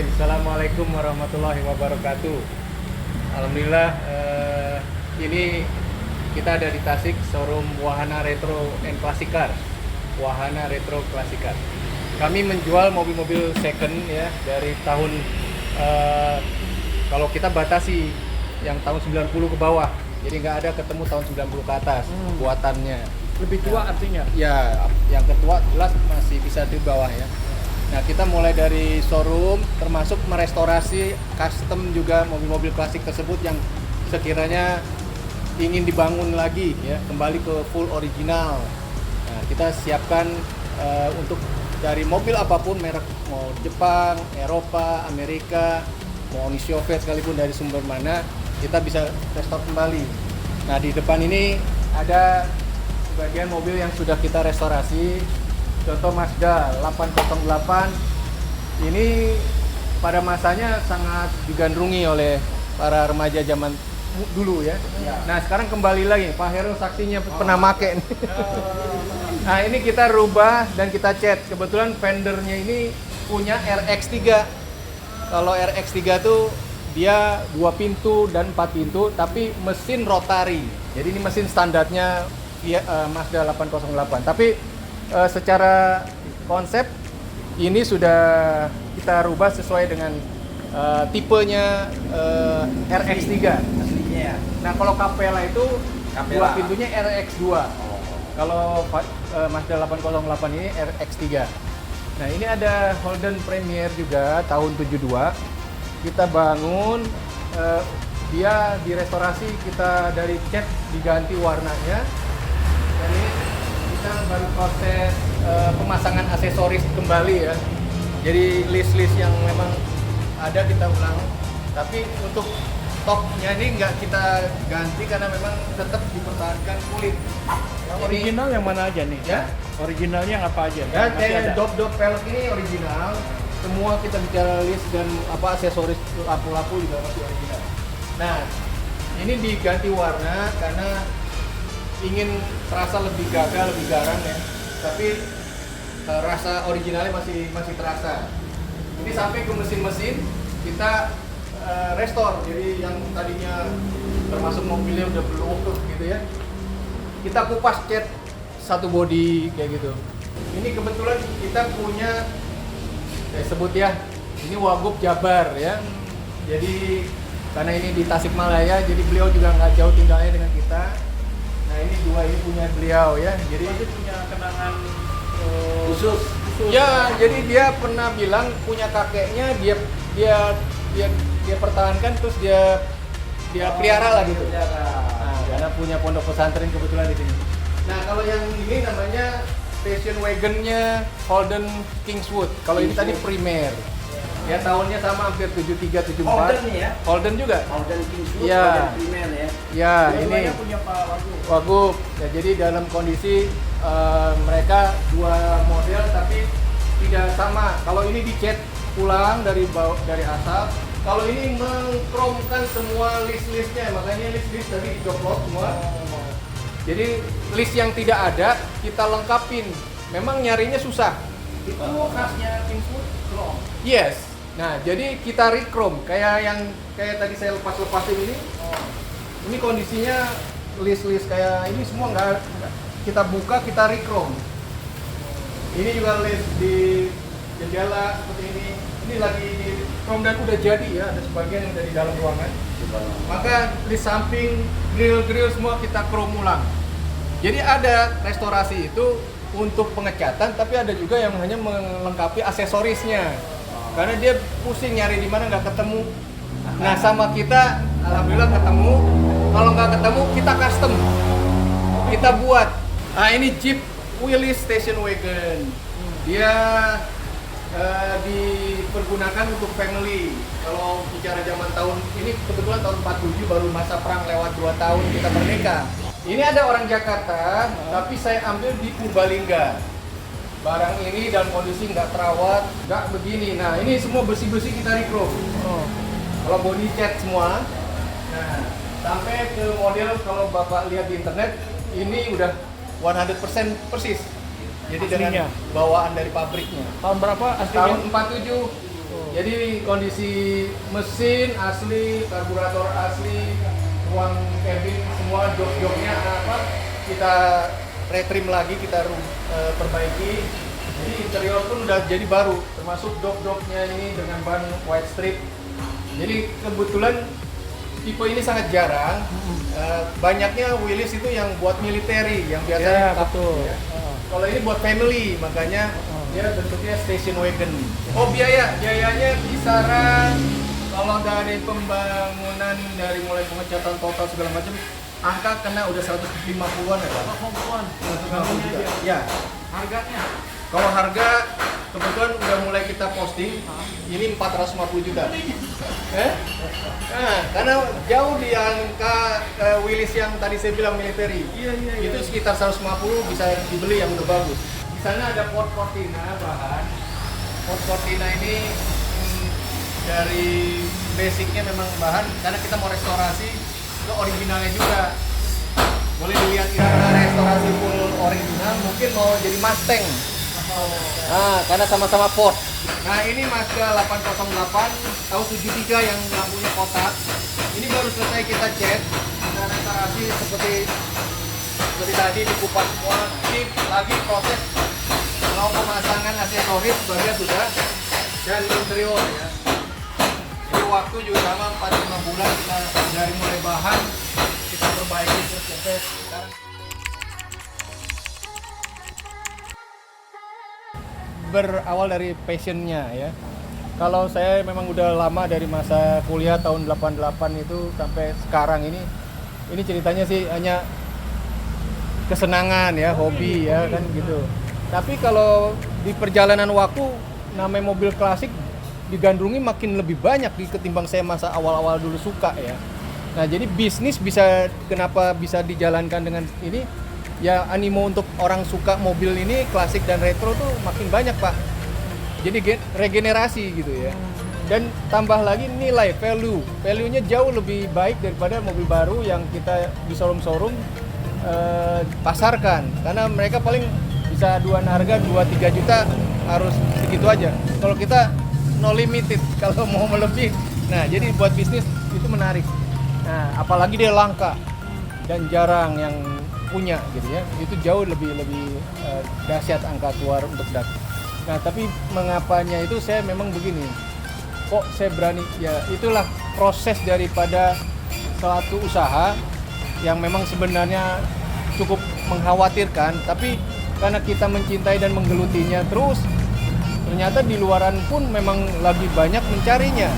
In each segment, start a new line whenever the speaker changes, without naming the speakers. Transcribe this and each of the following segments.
Bismillahirrahmanirrahim. Assalamualaikum warahmatullahi wabarakatuh. Alhamdulillah, ini kita ada di Tasik, showroom Wahana Retro and Classic Car. Wahana Retro Classic Car. Kami menjual mobil-mobil second ya dari tahun kalau kita batasi yang tahun 90 ke bawah. Jadi nggak ada ketemu tahun 90 ke atas buatannya.
Lebih tua artinya?
Ya, yang ketua jelas masih bisa di bawah ya. Nah, kita mulai dari showroom, termasuk merestorasi custom juga mobil-mobil klasik tersebut yang sekiranya ingin dibangun lagi ya, kembali ke full original. Nah, kita siapkan untuk dari mobil apapun, merek mau Jepang, Eropa, Amerika, mau Uni Soviet sekalipun dari sumber mana, kita bisa restore kembali. Nah, di depan ini ada sebagian mobil yang sudah kita restorasi. Contoh Mazda 808 ini pada masanya sangat digandrungi oleh para remaja zaman dulu ya. Nah, sekarang kembali lagi, Pak Heru saksinya pernah make nih. Nah, ini kita rubah dan kita cat. Kebetulan fendernya ini punya RX3. Kalau RX3 tuh dia 2 pintu dan 4 pintu tapi mesin rotary. Jadi ini mesin standarnya Mazda 808. Tapi secara konsep ini sudah kita rubah sesuai dengan tipenya RX3
aslinya ya.
Nah, kalau Capella itu
Capella.
2 pintunya RX2. Kalau Mazda 808 ini RX3. Nah, ini ada Holden Premier juga tahun 72. Kita bangun, dia direstorasi, kita dari cat diganti warnanya. Dan ini kita baru proses pemasangan aksesoris kembali ya. Jadi list-list yang memang ada kita ulang. Tapi untuk topnya ini nggak kita ganti karena memang tetap dipertahankan kulit.
Yang original yang mana aja nih?
Ya?
Originalnya yang apa aja?
Ya,
Masih
kayak
ada?
dop pelek ini original. Semua kita bicara list dan aksesoris lampu-lampu juga masih original. Nah, ini diganti warna karena ingin terasa lebih gagah, lebih garang ya. Tapi rasa originalnya masih terasa. Ini sampai ke mesin-mesin kita restore. Jadi yang tadinya termasuk mobilnya udah berlubang gitu ya. Kita kupas cat satu body kayak gitu. Ini kebetulan kita punya sebut ya, ini Wagub Jabar ya. Jadi karena ini di Tasikmalaya, jadi beliau juga nggak jauh tinggalnya dengan kita. Nah, ini dua ini punya beliau ya. Jadi
Berarti punya kenangan
Khusus.
ya, jadi dia pernah bilang punya kakeknya dia pertahankan terus dia pelihara lah gitu. Nah, karena punya pondok pesantren kebetulan di sini. Nah, kalau yang ini namanya station wagonnya Holden Kingswood. Kalau ini tadi Premier. Ya, tahunnya sama hampir 73 74.
Holden nih ya.
Holden juga.
Holden Kingswood,
Iya.
Holden Premier ya.
Ya, ini
dua-duanya punya Pak Wagub.
Wagub. Ya, jadi dalam kondisi mereka dua model tapi tidak sama. Kalau ini dicat ulang dari asap. Kalau ini mengkromkan semua list-listnya, makanya list-list tadi dicoplok semua. Jadi list yang tidak ada kita lengkapin. Memang nyarinya susah.
Itu khasnya Kingswood chrome.
Yes. Nah, jadi kita rechrome kayak tadi saya lepas-lepasin ini. Ini kondisinya list-list kayak ini semua nggak kita buka, kita rechrome. Ini juga list di jendela seperti ini. Ini lagi di chrome dan udah jadi ya, ada sebagian yang dari dalam ruangan. Maka di samping grill semua kita chrome ulang. Jadi ada restorasi itu untuk pengecatan, tapi ada juga yang hanya melengkapi aksesorisnya. Karena dia pusing nyari di mana nggak ketemu. Nah, sama kita alhamdulillah ketemu. Kalau nggak ketemu kita custom, kita buat. Nah, ini Jeep Willys Station Wagon. Dia dipergunakan untuk family. Kalau bicara zaman tahun ini kebetulan tahun 47 baru masa perang lewat 2 tahun kita merdeka. Ini ada orang Jakarta, tapi saya ambil di Purbalingga. Barang ini dalam kondisi nggak terawat, nggak begini. Nah, ini semua bersih-bersih kita rechrome. Kalau body cat semua. Nah, sampai ke model kalau Bapak lihat di internet, ini udah 100% persis. Jadi
Aslinya?
dengan bawaan dari pabriknya.
Tahun berapa aslinya?
Tahun 47. Jadi kondisi mesin asli, karburator asli, ruang cabin semua jok-joknya kita retrim lagi, kita perbaiki. Jadi interior pun udah jadi baru, termasuk jok-joknya ini dengan ban white strip. Jadi kebetulan tipe ini sangat jarang. Banyaknya Willys itu yang buat military, yang biasanya
betul.
ya. Kalau ini buat family, makanya dia bentuknya station wagon. Oh biayanya kisaran kalau dari pembangunan dari mulai pengecatan total segala macam, angka kena udah 150-an ya Pak? 150 juta. Ya.
Harganya?
Kalau harga kebetulan udah mulai kita posting, ini 450 juta. Nah, karena jauh di angka Willys yang tadi saya bilang military. Itu sekitar 150 bisa dibeli yang udah bagus. Di sana ada port cortina bahan. Port cortina ini dari basicnya memang bahan, karena kita mau restorasi ke originalnya juga. Boleh dilihat kita restorasi full original, mungkin mau jadi Mustang. Karena sama-sama Ford. Nah ini Mazda 808 tahun 73 yang lampunya kotak. Ini baru selesai kita cat, kita restorasi seperti tadi dikupas semua. Ini lagi proses mau pemasangan aksesoris sebagian sudah dan interior ya. Jadi waktu juga sama 4-5 bulan kita dari mulai bahan kita perbaiki terus sampai sekarang. Berawal dari passionnya ya. Kalau saya memang udah lama dari masa kuliah tahun 88 itu sampai sekarang ini ceritanya sih hanya kesenangan ya, hobi ya kan gitu. Tapi kalau di perjalanan waktu namanya mobil klasik digandrungi makin lebih banyak ketimbang saya masa awal-awal dulu suka ya. Nah jadi bisnis kenapa bisa dijalankan dengan ini? Ya animo untuk orang suka mobil ini klasik dan retro tuh makin banyak Pak. Jadi regenerasi gitu ya. Dan tambah lagi nilai value-nya jauh lebih baik daripada mobil baru yang kita di showroom pasarkan. Karena mereka paling bisa aduan harga 2-3 juta harus segitu aja. Kalau kita no limited kalau mau melebih. Nah jadi buat bisnis itu menarik. Nah apalagi dia langka dan jarang yang punya gitu ya, itu jauh lebih dahsyat angka keluar untuk dat. Nah tapi mengapanya itu saya memang begini, kok saya berani ya itulah proses daripada suatu usaha yang memang sebenarnya cukup mengkhawatirkan, tapi karena kita mencintai dan menggelutinya terus, ternyata di luaran pun memang lagi banyak mencarinya.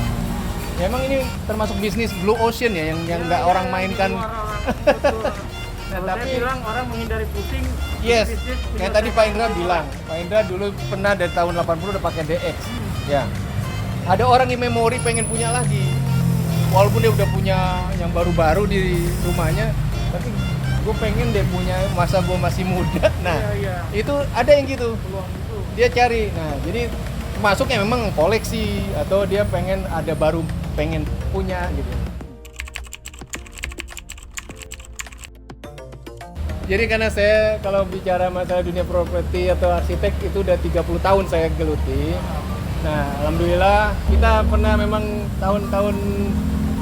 Ya, emang ini termasuk bisnis blue ocean ya yang nggak orang mainkan.
Nah, tapi bilang orang menghindari pusing.
Yes, kayak tadi Pak Indra bilang, Pak Indra dulu pernah dari tahun 80 udah pakai DX. Ya, ada orang yang memori pengen punya lagi, walaupun dia udah punya yang baru-baru di rumahnya, tapi gue pengen dia punya masa gue masih muda. Nah, itu ada yang gitu, dia cari. Nah, jadi masuknya memang koleksi atau dia pengen ada baru pengen punya gitu. Jadi karena saya kalau bicara masalah dunia properti atau arsitek itu udah 30 tahun saya geluti. Nah, alhamdulillah kita pernah memang tahun-tahun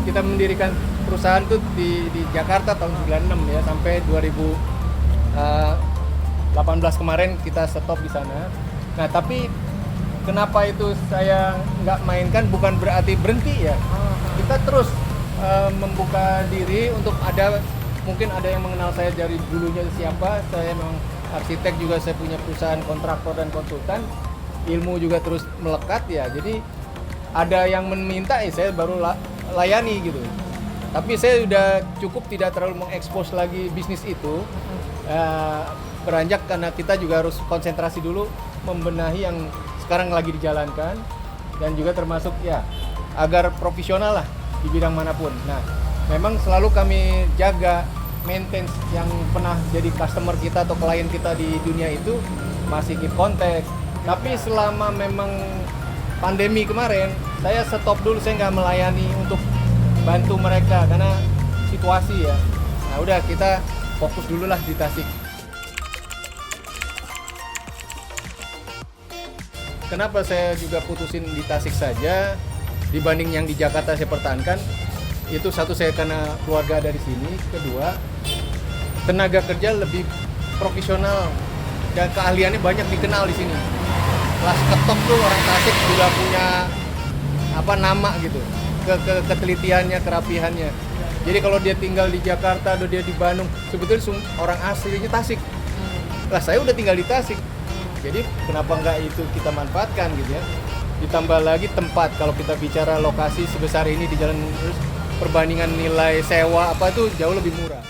kita mendirikan perusahaan tuh di Jakarta tahun 96 ya sampai 2018 kemarin kita stop di sana. Nah, tapi kenapa itu saya nggak mainkan bukan berarti berhenti ya. Kita terus membuka diri untuk mungkin ada yang mengenal saya dari dulunya siapa, saya memang arsitek juga, saya punya perusahaan kontraktor dan konsultan, ilmu juga terus melekat ya, jadi ada yang meminta saya baru layani gitu. Tapi saya udah cukup tidak terlalu mengekspos lagi bisnis itu, beranjak karena kita juga harus konsentrasi dulu membenahi yang sekarang lagi dijalankan dan juga termasuk ya agar profesional lah di bidang manapun. Nah, memang selalu kami jaga maintenance yang pernah jadi customer kita atau klien kita di dunia itu masih keep kontak. Tapi selama memang pandemi kemarin, saya stop dulu, saya nggak melayani untuk bantu mereka karena situasi ya. Nah udah kita fokus dulu lah di Tasik. kenapa saya juga putusin di Tasik saja dibanding yang di Jakarta saya pertahankan. Itu satu, saya karena keluarga dari sini. Kedua, tenaga kerja lebih profesional dan keahliannya banyak dikenal di sini. Kelas ketok tuh orang Tasik juga punya nama gitu, ketelitiannya, kerapihannya. Jadi kalau dia tinggal di Jakarta atau dia di Bandung, sebetulnya orang aslinya Tasik. Lah saya udah tinggal di Tasik, jadi kenapa nggak itu kita manfaatkan gitu ya. Ditambah lagi tempat, kalau kita bicara lokasi sebesar ini di jalan terus, perbandingan nilai sewa apa itu jauh lebih murah.